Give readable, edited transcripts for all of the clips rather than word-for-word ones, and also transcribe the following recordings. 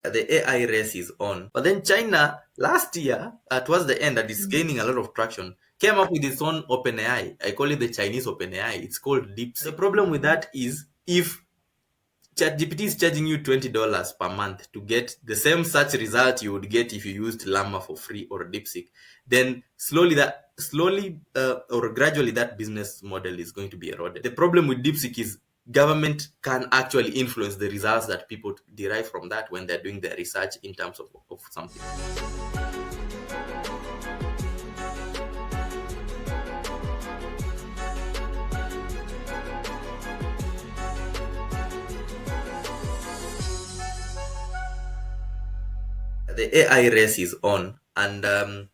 the AI race is on. But then China last year, towards the end, that is gaining a lot of traction, came up with its own OpenAI. I call it the Chinese OpenAI. It's called DeepSeek. The problem with that is if ChatGPT is charging you $20 per month to get the same search result you would get if you used Llama for free or DeepSeek, then slowly or gradually that business model is going to be eroded. The problem with DeepSeek is government can actually influence the results that people derive from that when they're doing their research in terms of something. The AI race is on, and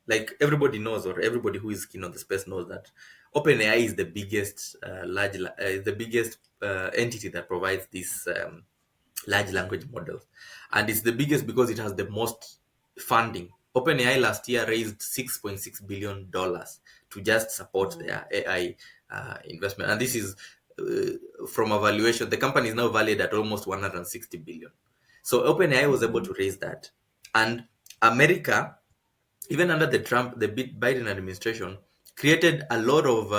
like everybody knows, or everybody who is keen on the space knows that OpenAI is the biggest entity that provides these large language models, and it's the biggest because it has the most funding. OpenAI last year raised $6.6 billion to just support their AI investment, and this is from a valuation. The company is now valued at almost 160 billion. So OpenAI was able to raise that, and America, even under the Biden administration, created a lot of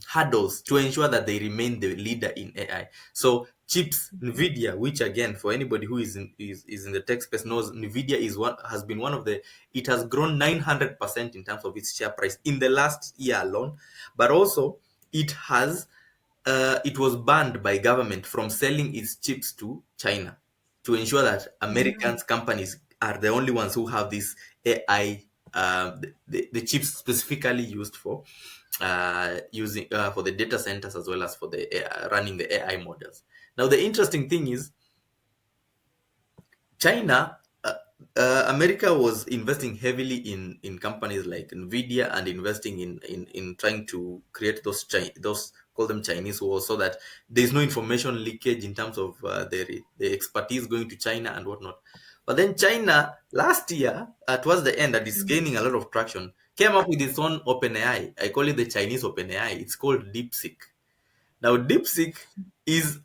hurdles to ensure that they remain the leader in AI. So chips, Nvidia, which again, for anybody who is in the tech space knows, Nvidia has been one of the. It has grown 900% in terms of its share price in the last year alone, but also it was banned by government from selling its chips to China to ensure that Americans companies are the only ones who have this AI, the chips specifically used for using for the data centers as well as for the running the AI models. Now, the interesting thing is China, America was investing heavily in companies like Nvidia and investing in trying to create those call them Chinese walls so that there's no information leakage in terms of the expertise going to China and whatnot. But then China last year, towards the end, that is gaining a lot of traction, came up with its own OpenAI. I call it the Chinese OpenAI. It's called DeepSeek. Now, DeepSeek is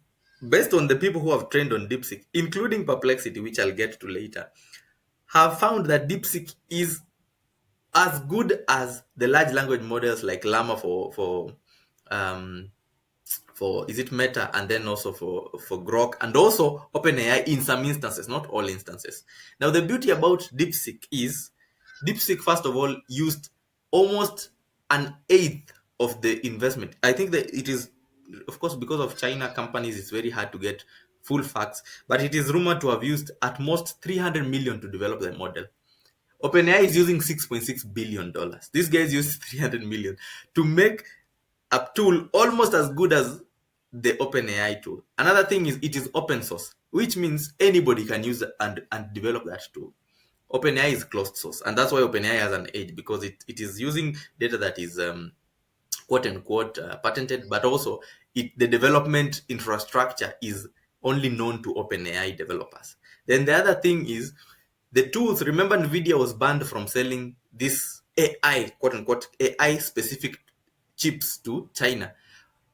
based on the people who have trained on DeepSeek, including Perplexity, which I'll get to later, have found that DeepSeek is as good as the large language models like Llama um, for is it Meta, and then also for Grok, and also OpenAI in some instances, not all instances. Now, the beauty about DeepSeek is DeepSeek, first of all, used almost an eighth of the investment. I think that it is, of course, because of China companies, it's very hard to get full facts, but it is rumored to have used at most 300 million to develop the model. OpenAI is using $6.6 billion. These guys use 300 million to make a tool almost as good as the OpenAI tool. Another thing is it is open source, which means anybody can use it and develop that tool. OpenAI is closed source, and that's why OpenAI has an edge, because it is using data that is quote unquote patented, but also the development infrastructure is only known to OpenAI developers. Then the other thing is the tools. Remember, Nvidia was banned from selling this AI, quote unquote, AI specific chips to China.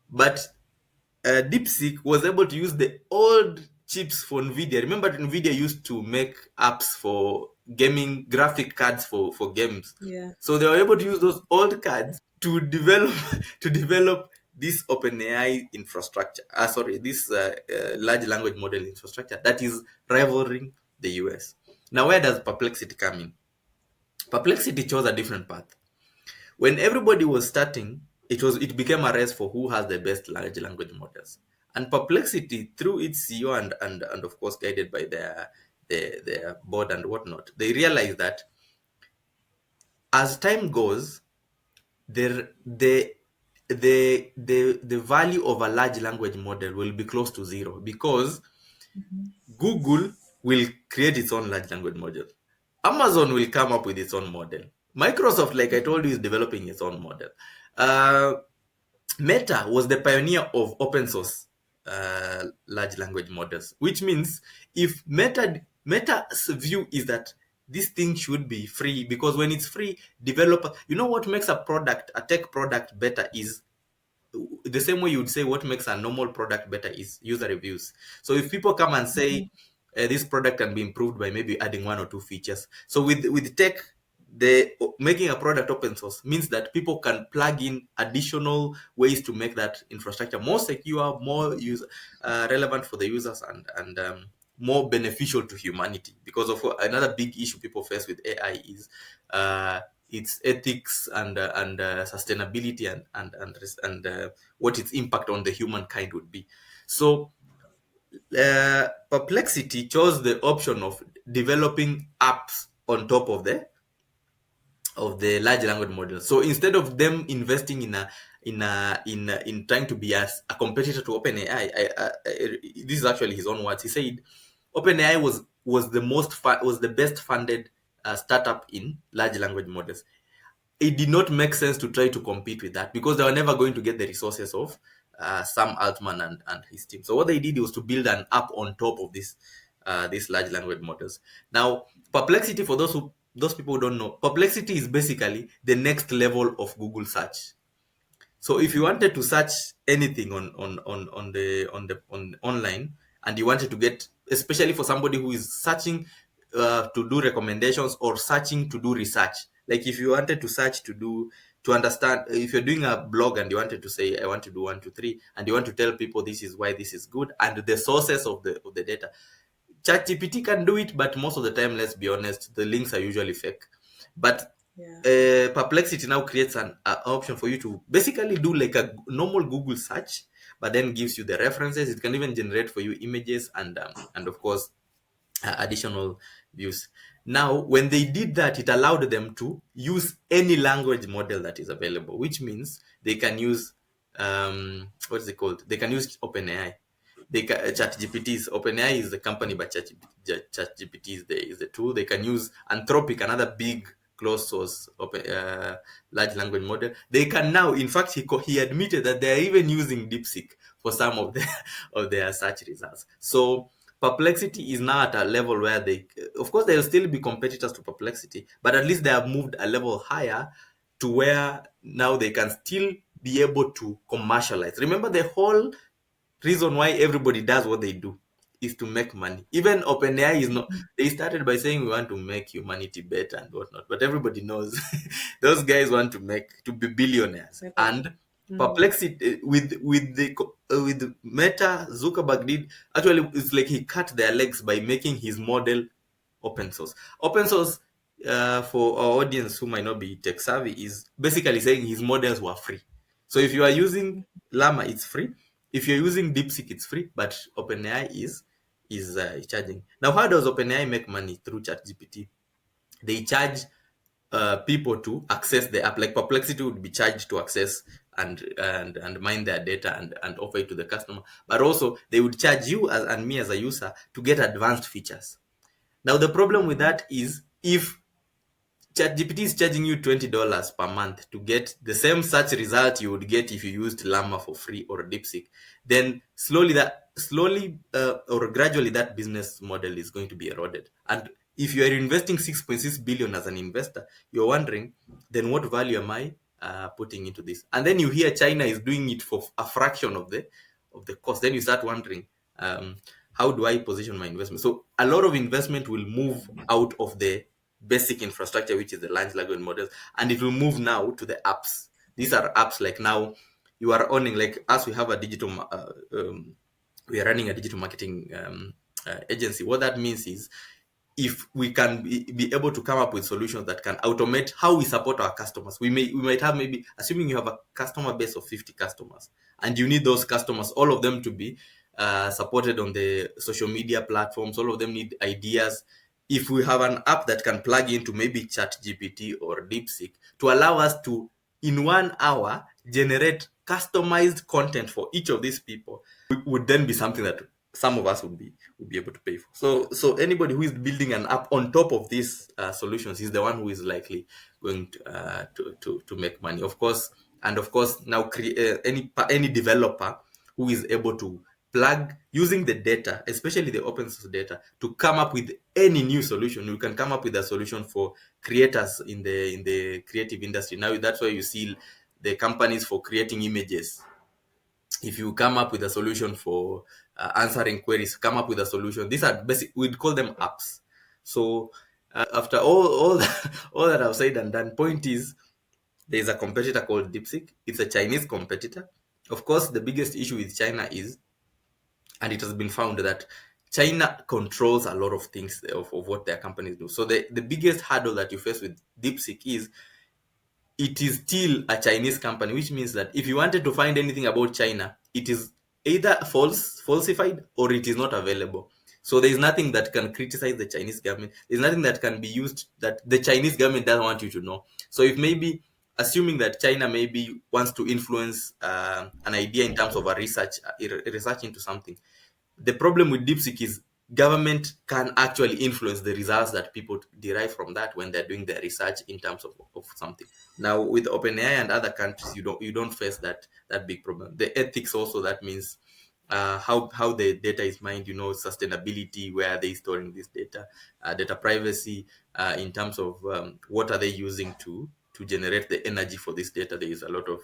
But DeepSeek was able to use the old chips for Nvidia. Remember, Nvidia used to make apps for gaming, graphic cards for games. Yeah. So they were able to use those old cards to develop to develop this OpenAI infrastructure. This large language model infrastructure that is rivaling the US. Now, where does Perplexity come in? Perplexity chose a different path. When everybody was starting, it became a race for who has the best large language models. And Perplexity, through its CEO and of course guided by their board and whatnot, they realized that as time goes, the the value of a large language model will be close to zero, because Google will create its own large language model. Amazon will come up with its own model. Microsoft, like I told you, is developing its own model. Uh, Meta was the pioneer of open source large language models, which means if Meta's view is that this thing should be free, because when it's free, developer, you know what makes a tech product better is the same way you would say what makes a normal product better is user reviews. So if people come and say this product can be improved by maybe adding one or two features. So with tech, the making a product open source means that people can plug in additional ways to make that infrastructure more secure, more relevant for the users, and more beneficial to humanity. Because of another big issue people face with AI is uh, its ethics and sustainability and what its impact on the humankind would be. So Perplexity chose the option of developing apps on top of the large language model. So instead of them investing in trying to be as a competitor to OpenAI, this is actually his own words. He said OpenAI was was the best funded startup in large language models. It did not make sense to try to compete with that because they were never going to get the resources of Sam Altman and his team. So what they did was to build an app on top of these large language models. Now, Perplexity, for those people who don't know, Perplexity is basically the next level of Google search. So if you wanted to search anything on online, and you wanted to get, especially for somebody who is searching to do recommendations or searching to do research, like if you wanted to search to understand, if you're doing a blog and you wanted to say I want to do one, two, three, and you want to tell people this is why this is good and the sources of the data, ChatGPT can do it, but most of the time, let's be honest, the links are usually fake. But Yeah. Perplexity now creates an option for you to basically do like a normal Google search, but then gives you the references. It can even generate for you images and of course additional views. Now, when they did that, it allowed them to use any language model that is available, which means they can use what is it called? They can use OpenAI. ChatGPT is OpenAI is the company, but ChatGPT is the tool. They can use Anthropic, another big closed source large language model. They can now, in fact, he admitted that they are even using DeepSeek for some of their of their search results. So Perplexity is now at a level where they, of course, they'll still be competitors to Perplexity, but at least they have moved a level higher to where now they can still be able to commercialize. Remember, the whole reason why everybody does what they do is to make money. Even OpenAI is not, they started by saying we want to make humanity better and whatnot, but everybody knows those guys want to be billionaires. Like, And mm, Perplexity with Meta, Zuckerberg did actually, it's like he cut their legs by making his model open source. Open source, for our audience who might not be tech savvy, is basically saying his models were free. So if you are using Llama, it's free. If you're using DeepSeek, it's free. But OpenAI is charging. Now, how does OpenAI make money through ChatGPT? They charge people to access the app. Like Perplexity would be charged to access and mine their data and offer it to the customer. But also they would charge you and me as a user to get advanced features. Now the problem with that is if ChatGPT is charging you $20 per month to get the same search result you would get if you used Llama for free or DeepSeek. Then slowly or gradually that business model is going to be eroded. And if you are investing 6.6 billion as an investor, you're wondering, then what value am I putting into this? And then you hear China is doing it for a fraction of the cost. Then you start wondering, how do I position my investment? So a lot of investment will move out of the basic infrastructure, which is the large language models, and it will move now to the apps. These are apps like now you are owning, like us, we have a we are running a digital marketing agency. What that means is if we can be able to come up with solutions that can automate how we support our customers. We might have, maybe assuming you have a customer base of 50 customers and you need those customers, all of them to be supported on the social media platforms, all of them need ideas. If we have an app that can plug into maybe chat gpt or deepseek to allow us to in 1 hour generate customized content for each of these people, would then be something that some of us would be able to pay for. So anybody who is building an app on top of these solutions is the one who is likely going to make money. Of course, and of course, now any developer who is able to plug using the data, especially the open source data, to come up with any new solution. You can come up with a solution for creators in the creative industry. Now that's why you see the companies for creating images. If you come up with a solution for answering queries, come up with a solution. These are basic. We'd call them apps. So after all that, all that I've said and done, point is there is a competitor called DeepSeek. It's a Chinese competitor. Of course, the biggest issue with China is, and it has been found that China controls a lot of things of what their companies do. So the biggest hurdle that you face with DeepSeek is it is still a Chinese company, which means that if you wanted to find anything about China, it is either falsified, or it is not available. So there is nothing that can criticize the Chinese government. There's nothing that can be used that the Chinese government doesn't want you to know. So if maybe assuming that China maybe wants to influence an idea in terms of a research into something, the problem with DeepSeek is government can actually influence the results that people derive from that when they're doing their research in terms of something. Now with OpenAI and other countries, you don't face that big problem. The ethics also, that means how the data is mined, sustainability, where are they storing this data, data privacy, in terms of what are they using to generate the energy for this data. There is a lot of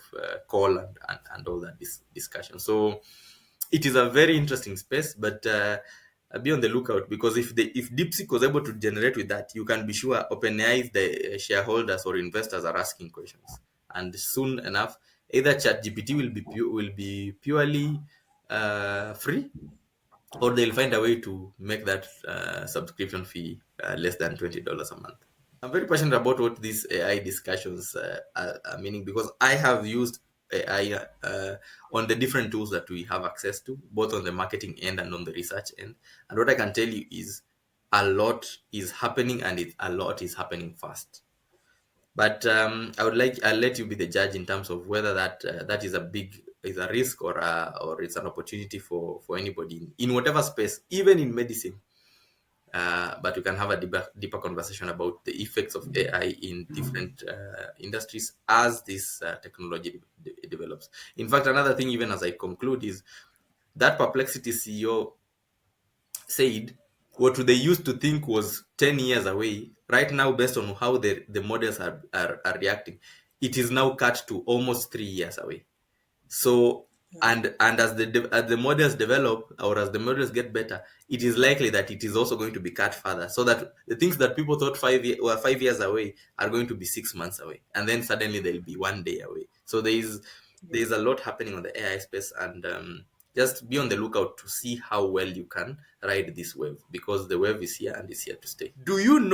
coal and all that discussion. So it is a very interesting space, but be on the lookout, because if DeepSeek was able to generate with that, you can be sure OpenAI, the shareholders or investors are asking questions, and soon enough, either ChatGPT will be purely free, or they'll find a way to make that subscription fee less than $20 a month. I'm very passionate about what these AI discussions are meaning, because I have used AI on the different tools that we have access to, both on the marketing end and on the research end. And what I can tell you is a lot is happening, and a lot is happening fast. But I'll let you be the judge in terms of whether that is a risk, or it's an opportunity for anybody in whatever space, even in medicine. But we can have a deeper conversation about the effects of AI in different industries as this technology develops. In fact, another thing, even as I conclude, is that Perplexity CEO said what they used to think was 10 years away, right now, based on how the models are reacting, it is now cut to almost 3 years away. So, Yeah. and as the models develop, or as the models get better, it is likely that it is also going to be cut further, so that the things that people thought 5 years away are going to be 6 months away, and then suddenly they'll be one day away. So there's a lot happening on the AI space, and just be on the lookout to see how well you can ride this wave, because the wave is here and is here to stay. Do you know